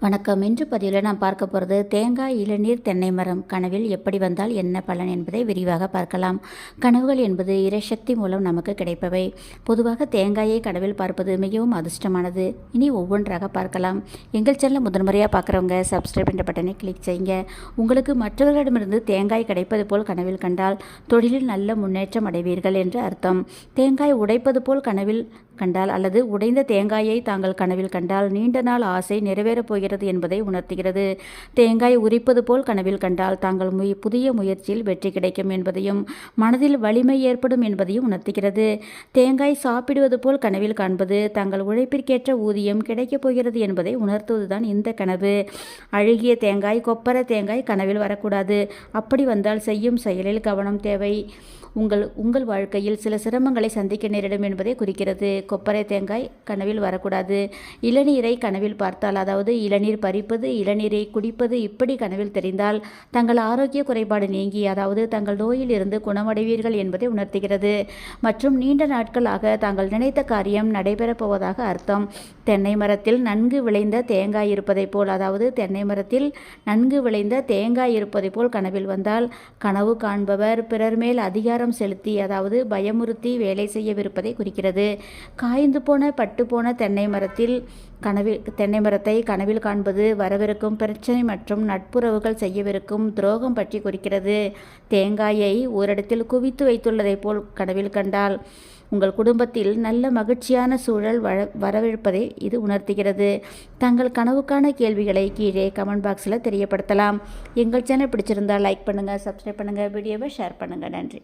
வணக்கம். இன்று பதிவில் நாம் பார்க்க போகிறது தேங்காய், இளநீர், தென்னை மரம் கனவில் எப்படி வந்தால் என்ன பலன் என்பதை விரிவாக பார்க்கலாம். கனவுகள் என்பது இறைசக்தி மூலம் நமக்கு கிடைப்பவை. பொதுவாக தேங்காயை கனவில் பார்ப்பது மிகவும் அதிர்ஷ்டமானது. இனி ஒவ்வொன்றாக பார்க்கலாம். எங்கள் சேனலை முதன்முறையாக பார்க்குறவங்க சப்ஸ்கிரைப் என்ற பட்டனை கிளிக் செய்யுங்க. உங்களுக்கு மற்றவர்களிடமிருந்து தேங்காய் கிடைப்பது போல் கனவில் கண்டால் தொழிலில் நல்ல முன்னேற்றம் அடைவீர்கள் என்று அர்த்தம். தேங்காய் உடைப்பது போல் கனவில் கண்டால் அல்லது உடைந்த தேங்காயை தாங்கள் கனவில் கண்டால் நீண்ட நாள் ஆசை நிறைவேறப் போகிறது என்பதை உணர்த்துகிறது. தேங்காய் உரிப்பது போல் கனவில் கண்டால் தாங்கள் புதிய முயற்சியில் வெற்றி கிடைக்கும் என்பதையும் மனதில் வலிமை ஏற்படும் என்பதையும் உணர்த்துகிறது. தேங்காய் சாப்பிடுவது போல் கனவில் காண்பது தங்கள் உழைப்பிற்கேற்ற ஊதியம் கிடைக்கப் போகிறது என்பதை உணர்த்துவதுதான் இந்த கனவு. அழுகிய தேங்காய், கொப்பர தேங்காய் கனவில் வரக்கூடாது. அப்படி வந்தால் செய்யும் செயலில் கவனம் தேவை. உங்கள் வாழ்க்கையில் சில சிரமங்களை சந்திக்க நேரிடும் என்பதை குறிக்கிறது. கொப்பரை தேங்காய் கனவில் வரக்கூடாது. இளநீரை கனவில் பார்த்தால், அதாவது இளநீர் பறிப்பது, இளநீரை குடிப்பது இப்படி கனவில் தெரிந்தால் தங்கள் ஆரோக்கிய குறைபாடு நீங்கி, அதாவது தங்கள் நோயில் இருந்து குணமடைவீர்கள் என்பதை உணர்த்துகிறது. மற்றும் நீண்ட நாட்களாக தாங்கள் நினைத்த காரியம் நடைபெறப் போவதாக அர்த்தம். தென்னை மரத்தில் நன்கு விளைந்த தேங்காய் இருப்பதை போல், அதாவது தென்னை மரத்தில் நன்கு விளைந்த தேங்காய் இருப்பதை போல் கனவில் வந்தால் கனவு காண்பவர் பிறர் மேல் அதிகாரம் செலுத்தி, அதாவது பயமுறுத்தி வேலை செய்யவிருப்பதை குறிக்கிறது. காய்ந்து போன பட்டு போன தென்னை மரத்தை கனவில் காண்பது வரவிருக்கும் பிரச்சனை மற்றும் நட்புறவுகள் செய்யவிருக்கும் துரோகம் பற்றி குறிக்கிறது. தேங்காயை ஓரிடத்தில் குவித்து வைத்துள்ளதை போல் கனவில் கண்டால் உங்கள் குடும்பத்தில் நல்ல மகிழ்ச்சியான சூழல் வரவிருப்பதை இது உணர்த்துகிறது. தங்கள் கனவுக்கான கேள்விகளை கீழே கமெண்ட் பாக்ஸில் தெரியப்படுத்தலாம். எங்கள் சேனல் பிடிச்சிருந்தால் லைக் பண்ணுங்கள், சப்ஸ்கிரைப் பண்ணுங்கள், வீடியோவை ஷேர் பண்ணுங்கள். நன்றி.